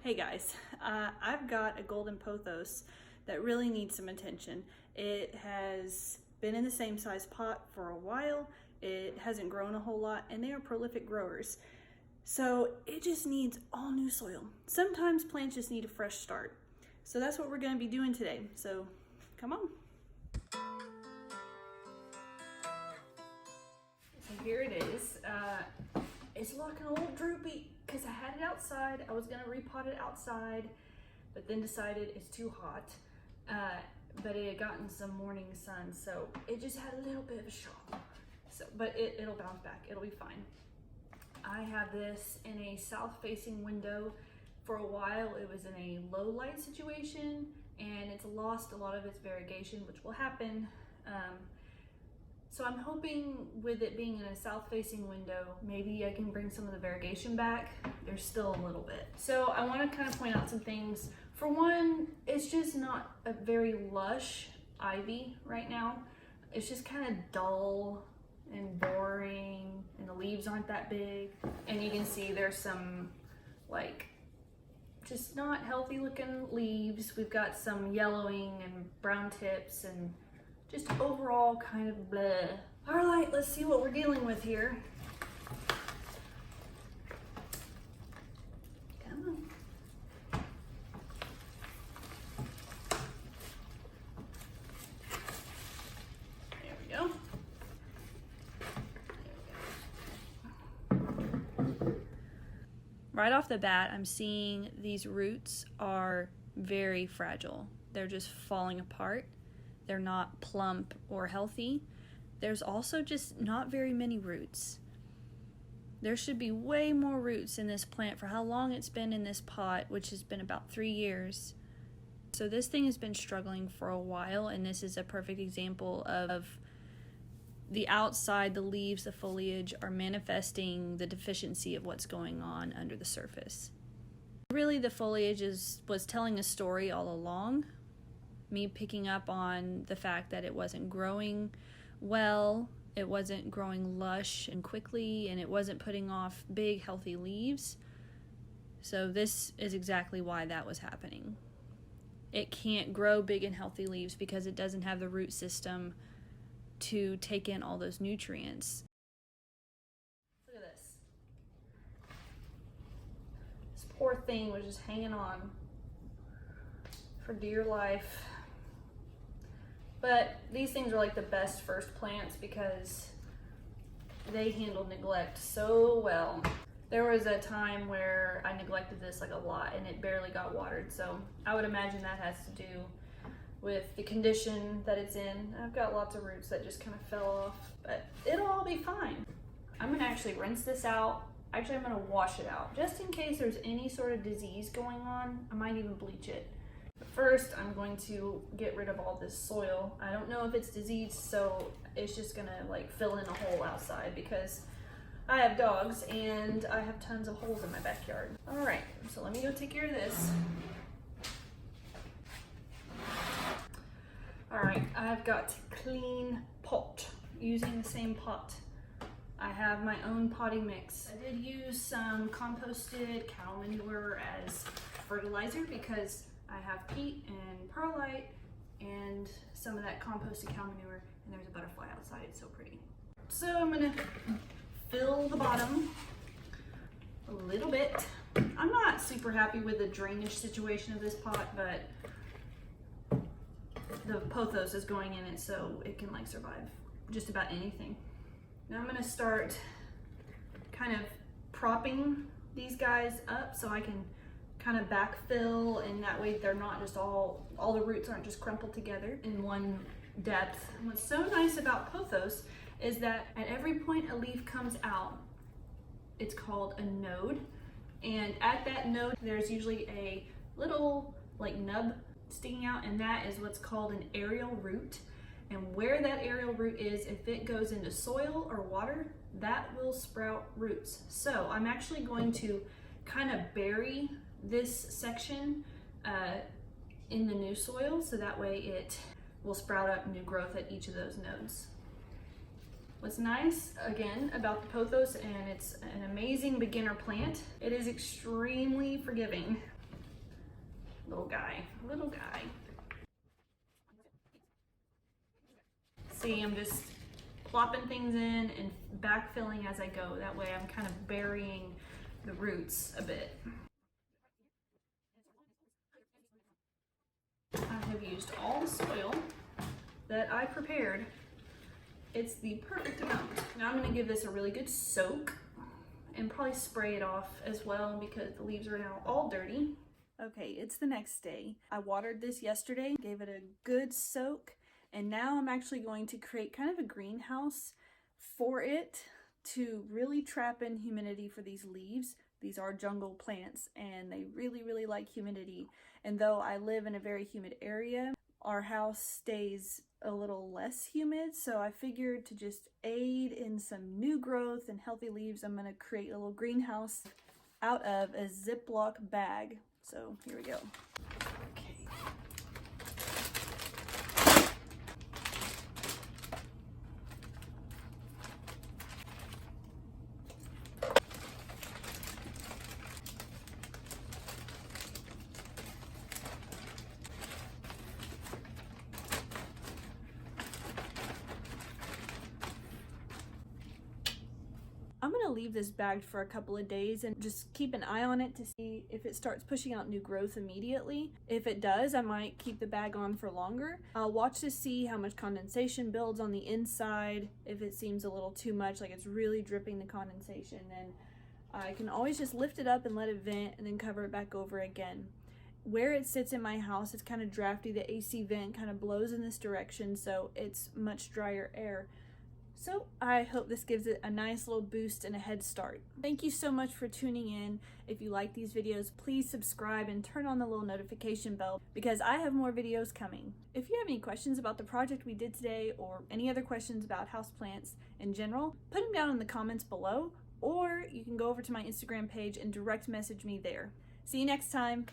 Hey guys, I've got a golden pothos that really needs some attention. It has been in the same size pot for a while. It hasn't grown a whole lot and they are prolific growers. So it just needs all new soil. Sometimes plants just need a fresh start. So that's what we're gonna be doing today. So come on. So here it is. It's looking a little droopy because I had it outside. I was gonna repot it outside, but then decided it's too hot. But it had gotten some morning sun, so it just had a little bit of a shock. So, but it'll bounce back, it'll be fine. I have this in a south-facing window. For a while, it was in a low light situation, and it's lost a lot of its variegation, which will happen. So I'm hoping with it being in a south-facing window, maybe I can bring some of the variegation back. There's still a little bit. So I want to kind of point out some things. For one, it's just not a very lush ivy right now. It's just kind of dull and boring, and the leaves aren't that big. And you can see there's some like just not healthy looking leaves. We've got some yellowing and brown tips and just overall kind of bleh. All right, let's see what we're dealing with here. Come on. There we go. Right off the bat, I'm seeing these roots are very fragile. They're just falling apart. They're not plump or healthy. There's also just not very many roots. There should be way more roots in this plant for how long it's been in this pot, which has been about 3 years. So this thing has been struggling for a while, and this is a perfect example of the outside, the leaves, the foliage are manifesting the deficiency of what's going on under the surface. Really, the foliage was telling a story all along. Me picking up on the fact that it wasn't growing well, it wasn't growing lush and quickly, and it wasn't putting off big healthy leaves. So this is exactly why that was happening. It can't grow big and healthy leaves because it doesn't have the root system to take in all those nutrients. Look at this. This poor thing was just hanging on for dear life. But these things are like the best first plants because they handle neglect so well. There was a time where I neglected this like a lot and it barely got watered. So I would imagine that has to do with the condition that it's in. I've got lots of roots that just kind of fell off, but it'll all be fine. I'm gonna actually rinse this out. Actually, I'm gonna wash it out just in case there's any sort of disease going on. I might even bleach it. But first, I'm going to get rid of all this soil. I don't know if it's diseased, so it's just gonna like fill in a hole outside because I have dogs and I have tons of holes in my backyard. All right, so let me go take care of this. All right, I've got to clean pot using the same pot. I have my own potting mix. I did use some composted cow manure as fertilizer because I have peat and perlite and some of that composted cow manure, and there's a butterfly outside, it's so pretty. So I'm gonna fill the bottom a little bit. I'm not super happy with the drainage situation of this pot, but the pothos is going in it so it can like survive just about anything. Now I'm gonna start kind of propping these guys up so I can kind of backfill, and that way they're not just all the roots aren't just crumpled together in one depth. And what's so nice about pothos is that at every point a leaf comes out, it's called a node. And at that node, there's usually a little like nub sticking out, and that is what's called an aerial root. And where that aerial root is, if it goes into soil or water, that will sprout roots. So I'm actually going to kind of bury this section in the new soil so that way it will sprout up new growth at each of those nodes. What's nice, again, about the pothos, and it's an amazing beginner plant, it is extremely forgiving. Little guy, little guy. See, I'm just plopping things in and backfilling as I go. That way I'm kind of burying the roots a bit. I have used all the soil that I prepared. It's the perfect amount. Now I'm gonna give this a really good soak and probably spray it off as well because the leaves are now all dirty. Okay, it's the next day. I watered this yesterday, gave it a good soak, and now I'm actually going to create kind of a greenhouse for it to really trap in humidity for these leaves. These are jungle plants and they really like humidity. And though I live in a very humid area, our house stays a little less humid, so I figured to just aid in some new growth and healthy leaves, I'm going to create a little greenhouse out of a Ziploc bag. So here we go. I'm gonna leave this bagged for a couple of days and just keep an eye on it to see if it starts pushing out new growth immediately. If it does, I might keep the bag on for longer. I'll watch to see how much condensation builds on the inside. If it seems a little too much, like it's really dripping the condensation, then I can always just lift it up and let it vent and then cover it back over again. Where it sits in my house, it's kind of drafty. The AC vent kind of blows in this direction, so it's much drier air. So I hope this gives it a nice little boost and a head start. Thank you so much for tuning in. If you like these videos, please subscribe and turn on the little notification bell because I have more videos coming. If you have any questions about the project we did today or any other questions about houseplants in general, put them down in the comments below, or you can go over to my Instagram page and direct message me there. See you next time.